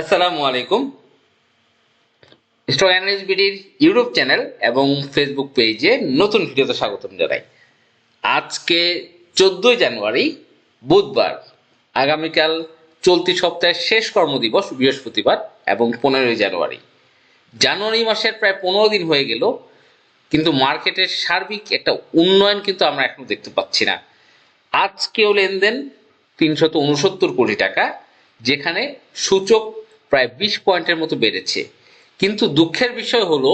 আসসালামু আলাইকুম। Stock analyst বিডির YouTube channel এবং ফেসবুক পেজে নতুন ভিডিওতে স্বাগতম জানাই। আজকে 14 জানুয়ারি বুধবার, আগামীকাল চলতি সপ্তাহের শেষ কর্মদিবস বৃহস্পতিবার এবং 15 জানুয়ারি। জানুয়ারি মাসের প্রায় 15 দিন হয়ে গেল, কিন্তু মার্কেটের সার্বিক একটা উন্নয়ন কিন্তু আমরা এখনো দেখতে পাচ্ছি না। আজকেও লেনদেন 369 কোটি টাকা, যেখানে সূচক প্রায় 20 পয়েন্টের মতো বেড়েছে। কিন্তু দুঃখের বিষয় হলো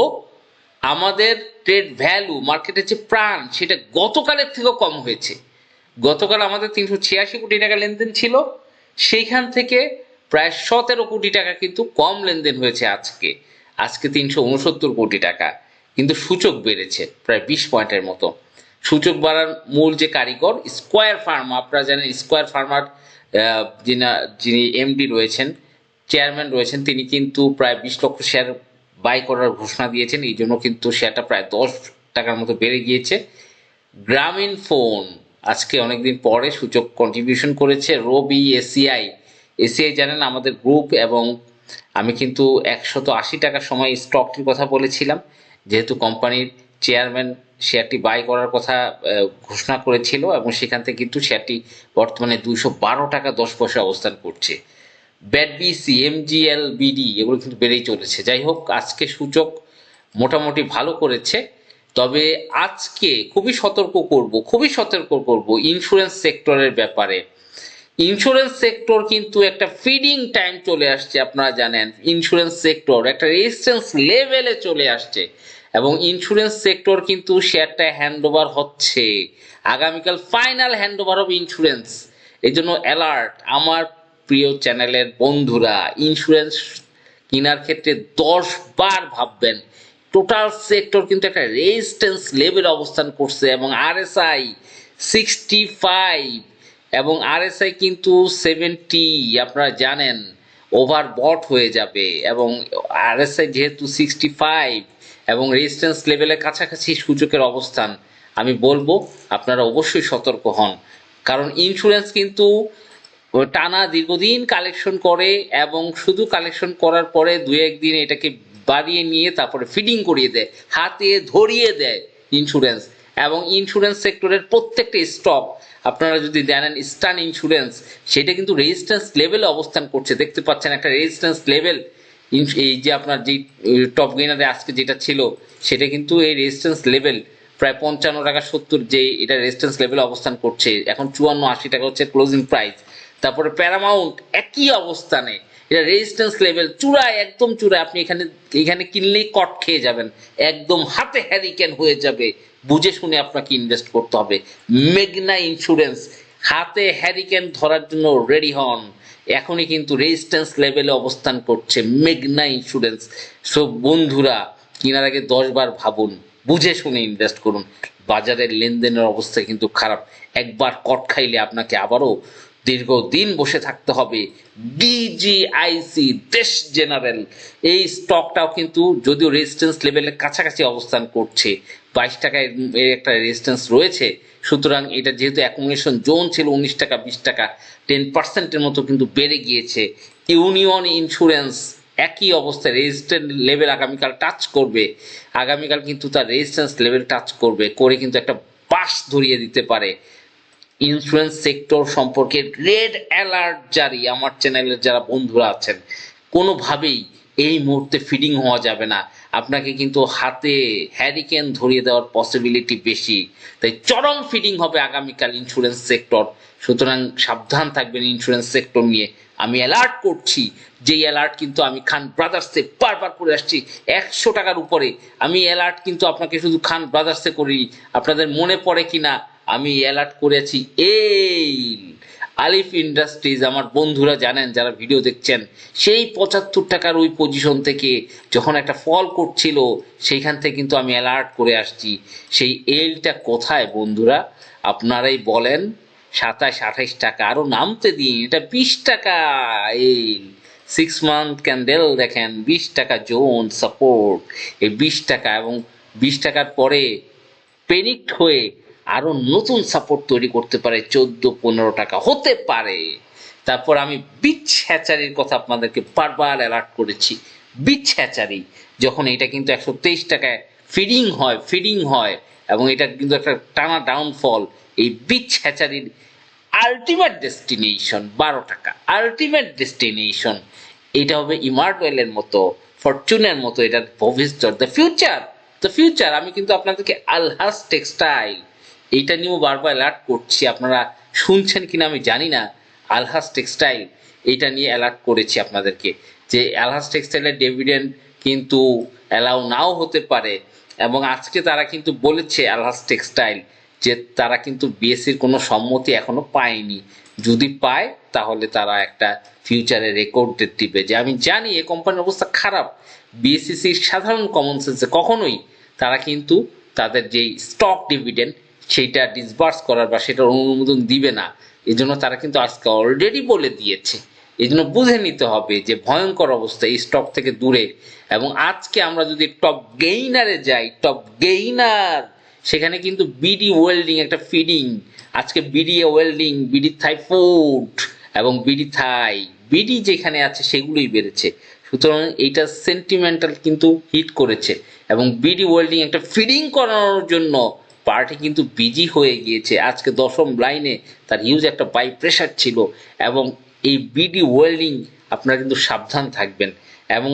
আমাদের ট্রেড ভ্যালু, মার্কেটের যে প্রাণ, সেটা গতকালের থেকেও কম হয়েছে। গতকাল আমাদের 386 কোটি টাকা লেনদেন ছিল, সেইখান থেকে প্রায় 17 কোটি টাকা কিন্তু কম লেনদেন হয়েছে আজকে। আজকে 369 কোটি টাকা, কিন্তু সূচক বেড়েছে প্রায় 20 পয়েন্টের মতো। সূচক বাড়ার মূল যে কারিগর স্কয়ার ফার্মা, আপনারা জানেন স্কয়ার ফার্মার যিনি এমডি রয়েছেন, চেয়ারম্যান রয়েছেন, তিনি কিন্তু প্রায় 20 লক্ষ শেয়ার বাই করার ঘোষণা দিয়েছেন। এই জন্য কিন্তু শেয়ারটা প্রায় 10 টাকার মতো বেড়ে গিয়েছে। গ্রামীণ ফোন আজকে অনেকদিন পরে সূচক কন্ট্রিবিউশন করেছে। রবি, এসিআই, এসিআই জানেন আমাদের গ্রুপ, এবং আমি কিন্তু 180 টাকার সময় স্টকটির কথা বলেছিলাম, যেহেতু কোম্পানির চেয়ারম্যান শেয়ারটি বাই করার কথা ঘোষণা করেছিল, এবং সেখান থেকে কিন্তু শেয়ারটি বর্তমানে 212 টাকা 10 পয়সা অবস্থান করছে। ব্যাডবিসি, এমজিএল, বিডি এগুলো কিন্তু বেড়েই চলেছে। যাই হোক, আজকে সূচক মোটামুটি ভালো করেছে। তবে আজকে খুবই সতর্ক করব ইন্স্যুরেন্স সেক্টরের ব্যাপারে। ইন্স্যুরেন্স সেক্টর কিন্তু একটা ফিডিং টাইম চলে আসছে, আপনারা জানেন ইন্স্যুরেন্স সেক্টর একটা রেজিস্ট্যান্স লেভেলে চলে আসছে, এবং ইন্স্যুরেন্স সেক্টর কিন্তু শেয়ারটা হ্যান্ডওভার হচ্ছে আগামীকাল, ফাইনাল হ্যান্ডওভার অফ ইন্স্যুরেন্স। এই জন্য অ্যালার্ট আমার প্রিয় চ্যানেলের বন্ধুরা, ইন্স্যুরেন্স কেনার ক্ষেত্রে 10 বার ভাববেন। টোটাল সেক্টর কিন্তু একটা রেজিস্ট্যান্স লেভেল অবস্থান করছে, এবং আরএসআই 65 এবং আরএসআই কিন্তু 70, আপনারা জানেন ওভারবট হয়ে যাবে। এবং আরএসআই যেহেতু 65 এবং রেজিস্ট্যান্স লেভেলের কাছাকাছি সূচকের অবস্থান, আমি বলবো আপনারা অবশ্যই সতর্ক হন। কারণ ইন্স্যুরেন্স কিন্তু টানা দীর্ঘদিন কালেকশন করে, এবং শুধু কালেকশন করার পরে দু একদিন এটাকে বাড়িয়ে নিয়ে তারপরে ফিডিং করিয়ে দেয়, হাতে ধরিয়ে দেয় ইন্স্যুরেন্স। এবং ইন্স্যুরেন্স সেক্টরের প্রত্যেকটা স্টক আপনারা যদি জানেন, স্টান ইন্স্যুরেন্স সেটা কিন্তু রেজিস্ট্যান্স লেভেলে অবস্থান করছে, দেখতে পাচ্ছেন একটা রেজিস্ট্যান্স লেভেল। এই যে আপনার যে টপ গেইনারে আজকে যেটা ছিল, সেটা কিন্তু এই রেজিস্ট্যান্স লেভেল প্রায় 55 টাকা 70, যে এটা রেজিস্ট্যান্স লেভেলে অবস্থান করছে। এখন 54-80 টাকা হচ্ছে ক্লোজিং প্রাইস। তারপরে প্যারামাউন্ট একই অবস্থানে, এটা রেজিস্ট্যান্স লেভেল চূড়ায়, একদম চূড়ায়। আপনি এখানে কিনলেই কট খেয়ে যাবেন, একদম হাতে হ্যারিকেন হয়ে যাবে। বুঝে শুনে আপনাকে ইনভেস্ট করতে হবে। মেঘনা ইন্স্যুরেন্স, হাতে হ্যারিকেন ধরার জন্য রেডি হন। এখনই কিন্তু রেজিস্ট্যান্স লেভেলে অবস্থান করছে মেঘনা ইন্স্যুরেন্স। সো বন্ধুরা, কেনার আগে 10 বার ভাবুন, বুঝে শুনে ইনভেস্ট করুন। বাজারের লেনদেনের অবস্থা কিন্তু খারাপ। একবার কট খাইলে আপনাকে আবারও দীর্ঘদিন বসে থাকতে হবে। ডিজিআইসি, দেশ জেনারেল, এই স্টকটাও কিন্তু যদিও রেজিস্ট্যান্স লেভেলের কাছাকাছি অবস্থান করছে, 22 টাকায় এর একটা রেজিস্ট্যান্স রয়েছে। সুতরাং এটা যেহেতু অ্যাকুমুলেশন জোন ছিল 19 টাকা 20 টাকা, 10%-এর মতো কিন্তু বেড়ে গিয়েছে। ইউনিয়ন ইন্স্যুরেন্স একই অবস্থায় রেজিস্ট্যান্স লেভেল আগামীকাল টাচ করবে। আগামীকাল কিন্তু তার রেজিস্ট্যান্স লেভেল টাচ করবে, করে কিন্তু একটা বাস ধরিয়ে দিতে পারে। ইন্স্যুরেন্স সেক্টর সম্পর্কে রেড অ্যালার্ট জারি। আমার চ্যানেলের যারা বন্ধুরা আছেন, কোনোভাবেই এই মুহূর্তে ফিডিং হওয়া যাবে না। আপনাকে কিন্তু হাতে হ্যারিকেন ধরিয়ে দেওয়ার পসিবিলিটি বেশি, তাই চরম ফিডিং হবে আগামীকাল ইন্স্যুরেন্স সেক্টর। সুতরাং সাবধান থাকবেন ইন্স্যুরেন্স সেক্টর নিয়ে। আমি অ্যালার্ট করছি, যেই অ্যালার্ট কিন্তু আমি খান ব্রাদার্সে বারবার করে আসছি, 100 টাকার উপরে। আমি অ্যালার্ট কিন্তু আপনাকে শুধু খান ব্রাদার্সে করি, আপনাদের মনে পড়ে কিনা আমি অ্যালার্ট করেছি এই আলিফ ইন্ডাস্ট্রিজ। আমার বন্ধুরা জানেন যারা ভিডিও দেখছেন, সেই 75 টাকার ওই পজিশন থেকে যখন একটা ফল করছিল, সেইখান থেকে কিন্তু আমি অ্যালার্ট করে আসছি। সেই এলটা কোথায় বন্ধুরা আপনারাই বলেন। 27-28 টাকা, আরো নামতে দিন, এটা 20 টাকা এল। 6 মান্থ ক্যান্ডেল দেখেন, 20 টাকা জোন সাপোর্ট, এই 20 টাকা। এবং 20 টাকার পরে পেনিকড হয়ে আরো নতুন সাপোর্ট তৈরি করতে পারে, 14-15 টাকা হতে পারে। তারপর আমি বিচ হ্যাচারির কথা আপনাদেরকে বারবার অ্যালার্ট করেছি। বিচ হ্যাচারি যখন এটা কিন্তু 123 টাকায় ফিডিং হয় এবং এটা কিন্তু একটা টানা ডাউনফল, এই বিচ হ্যাচারির আলটিমেট ডেস্টিনেশন 12 টাকা। আলটিমেট ডেস্টিনেশন এটা হবে ইমার্টওয়েলের মতো, ফরচুনের মতো, এটার ভবিষ্যৎ, দ্য ফিউচার। আমি কিন্তু আপনাদেরকে আলহাস টেক্সটাইল এইটা নিয়েও বারবার অ্যালার্ট করছি, আপনারা শুনছেন কিনা আমি জানি না। আলহাস টেক্সটাইল এইটা নিয়ে অ্যালার্ট করেছি আপনাদেরকে যে আলহাস টেক্সটাইলের ডিভিডেন্ড কিন্তু অ্যালাউ নাও হতে পারে। এবং আজকে তারা কিন্তু বলেছে আলহাস টেক্সটাইল যে তারা কিন্তু বিএসসির কোনো সম্মতি এখনো পায়নি, যদি পায় তাহলে তারা একটা ফিউচারে রেকর্ড দিবে। যে আমি জানি এই কোম্পানির অবস্থা খারাপ, বিএসসিসির সাধারণ কমন সেন্সে কখনোই তারা কিন্তু তাদের যেই স্টক ডিভিডেন্ড সেইটা ডিসবার্স করার বা সেটার অনুমোদন দিবে না। এই জন্য তারা কিন্তু আজকে অলরেডি বলে দিয়েছে। এই জন্য বুঝে নিতে হবে যে ভয়ঙ্কর অবস্থা এই স্টক থেকে দূরে। এবং আজকে আমরা যদি টপ গেইনারে যাই, টপ গেইনার সেখানে কিন্তু বিডি ওয়েল্ডিং একটা ফিডিং, আজকে BD welding, BD Thai food এবং বিডি যেখানে আছে সেগুলোই বেড়েছে। সুতরাং এইটা সেন্টিমেন্টাল কিন্তু হিট করেছে এবং বিডি ওয়েল্ডিং একটা ফিডিং করানোর জন্য পার্টি কিন্তু বিজি হয়ে গিয়েছে। আজকে দশম লাইনে তার হিউজ একটা বাই প্রেশার ছিল এবং এই বিডি ওয়েল্ডিং আপনারা কিন্তু সাবধান থাকবেন। এবং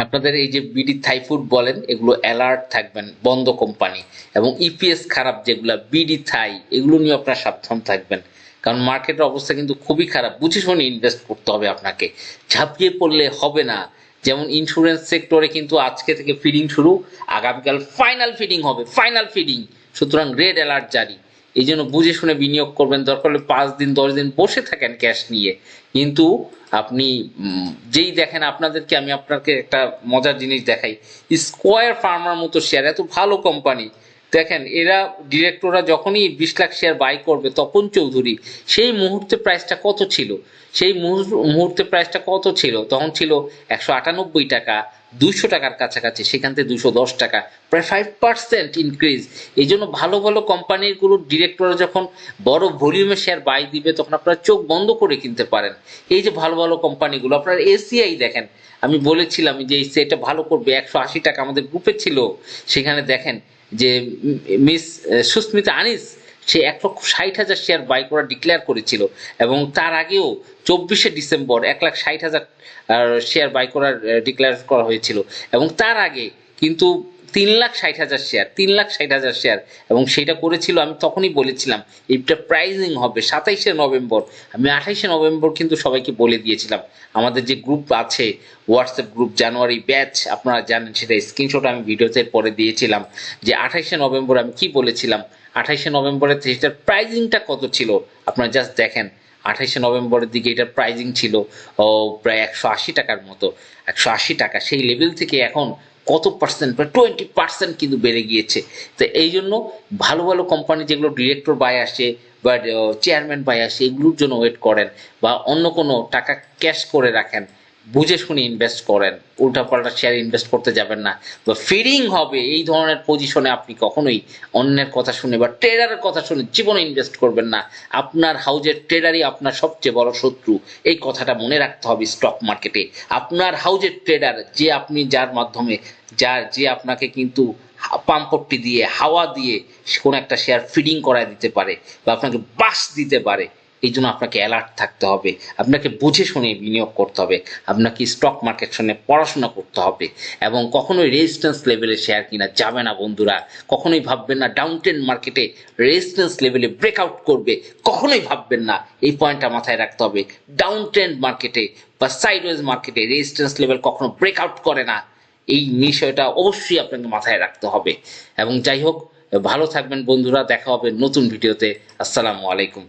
আপনাদের এই যে বিডি থাইফুড বলেন এগুলো অ্যালার্ট থাকবেন, বন্ধ কোম্পানি এবং ইপিএস খারাপ যেগুলো বিডি থাই, এগুলো নিয়ে আপনারা সাবধান থাকবেন। কারণ মার্কেটের অবস্থা কিন্তু খুবই খারাপ, বুঝে শুনে ইনভেস্ট করতে হবে আপনাকে, ঝাঁপিয়ে পড়লে হবে না। যেমন ইন্স্যুরেন্স সেক্টরে কিন্তু আজকে থেকে ফিডিং শুরু, আগামীকাল ফাইনাল ফিডিং হবে, ফাইনাল ফিডিং। সুতরাং রেড অ্যালার্ট জারি। এই জন্য বুঝে শুনে বিনিয়োগ করবেন, দরকার হলে 5 দিন 10 দিন বসে থাকেন ক্যাশ নিয়ে। কিন্তু আপনি যেই দেখেন, আমি আপনাকে একটা মজার জিনিস দেখাই, স্কোয়ার ফার্মার মতো শেয়ার, এত ভালো কোম্পানি, দেখেন এরা ডিরেক্টররা যখনই 20 লাখ শেয়ার বাই করবে তপন চৌধুরী, সেই মুহূর্তে প্রাইসটা কত ছিল? তখন ছিল 198 টাকা, 200 টাকার কাছাকাছি, সেখান থেকে 210 টাকা, প্রায় 5% ইনক্রিজ। এই জন্য ভালো ভালো কোম্পানিগুলোর ডিরেক্টররা যখন বড় ভলিউমে শেয়ার বাই দিবে তখন আপনারা চোখ বন্ধ করে কিনতে পারেন। এই যে ভালো ভালো কোম্পানিগুলো, আপনারা এসিআই দেখেন, আমি বলেছিলাম যে এই সেটা ভালো করবে, 180 টাকা আমাদের গ্রুপে ছিল। সেখানে দেখেন যে মিস সুস্মিতা আনিস সে 1,60,000 শেয়ার বাই করা ডিক্লেয়ার করেছিল এবং তার আগেও 24শে ডিসেম্বর 1,60,000 শেয়ার বাই করার ডিক্লেয়ার করা হয়েছিল এবং তার আগে কিন্তু 3,60,000 শেয়ার এবং সেটা করেছিল। আমি তখনই বলেছিলাম এটা প্রাইজিং হবে 27শে নভেম্বর। আমি 28শে নভেম্বর কিন্তু সবাইকে বলে দিয়েছিলাম। আমাদের যে গ্রুপ আছে হোয়াটসঅ্যাপ গ্রুপ জানুয়ারি ব্যাচ, আপনারা জানেন, সেটা স্ক্রিনশট আমি ভিডিওতে পরে দিয়েছিলাম যে 28শে নভেম্বর আমি কি বলেছিলাম। 28শে নভেম্বরের সেটার প্রাইজিংটা কত ছিল আপনারা জাস্ট দেখেন। 28শে নভেম্বরের দিকে এটার প্রাইজিং ছিল প্রায় 180 টাকার মতো, 180 টাকা। সেই লেভেল থেকে এখন কত পার্সেন্ট, প্রায় 20% কিন্তু বেড়ে গিয়েছে। তো এই জন্য ভালো ভালো কোম্পানি যেগুলো ডিরেক্টর বাই আসে বা চেয়ারম্যান বাই আসে, এগুলোর জন্য ওয়েট করেন বা অন্য কোনো টাকা ক্যাশ করে রাখেন, বুঝে শুনে ইনভেস্ট করেন, উল্টাপাল্টা শেয়ার ইনভেস্ট করতে যাবেন না। বা ফিডিং হবে এই ধরনের পজিশনে আপনি কখনোই অন্যের কথা শুনে বা ট্রেডারের কথা শুনে জীবনে ইনভেস্ট করবেন না। আপনার হাউজের ট্রেডারই আপনার সবচেয়ে বড় শত্রু, এই কথাটা মনে রাখতে হবে। স্টক মার্কেটে আপনার হাউজের ট্রেডার যার মাধ্যমে যে আপনাকে কিন্তু পাম্পটি দিয়ে হাওয়া দিয়ে কোনো একটা শেয়ার ফিডিং করায় দিতে পারে বা আপনাকে বাস দিতে পারে। এই জন্য আপনাকে অ্যালার্ট থাকতে হবে, আপনাকে বুঝে শুনে বিনিয়োগ করতে হবে, আপনাকে স্টক মার্কেট শুনে পড়াশোনা করতে হবে এবং কখনোই রেজিস্ট্যান্স লেভেলে শেয়ার কিনা যাবে না বন্ধুরা। কখনোই ভাববেন না ডাউন ট্রেন্ড মার্কেটে রেজিস্ট্যান্স লেভেলে ব্রেকআউট করবে, কখনোই ভাববেন না। এই পয়েন্টটা মাথায় রাখতে হবে, ডাউন ট্রেন্ড মার্কেটে বা সাইডওয়েজ মার্কেটে রেজিস্ট্যান্স লেভেল কখনো ব্রেকআউট করে না। এই বিষয়টা অবশ্যই আপনাকে মাথায় রাখতে হবে। এবং যাই হোক, ভালো থাকবেন বন্ধুরা, দেখা হবে নতুন ভিডিওতে। আসসালামু আলাইকুম।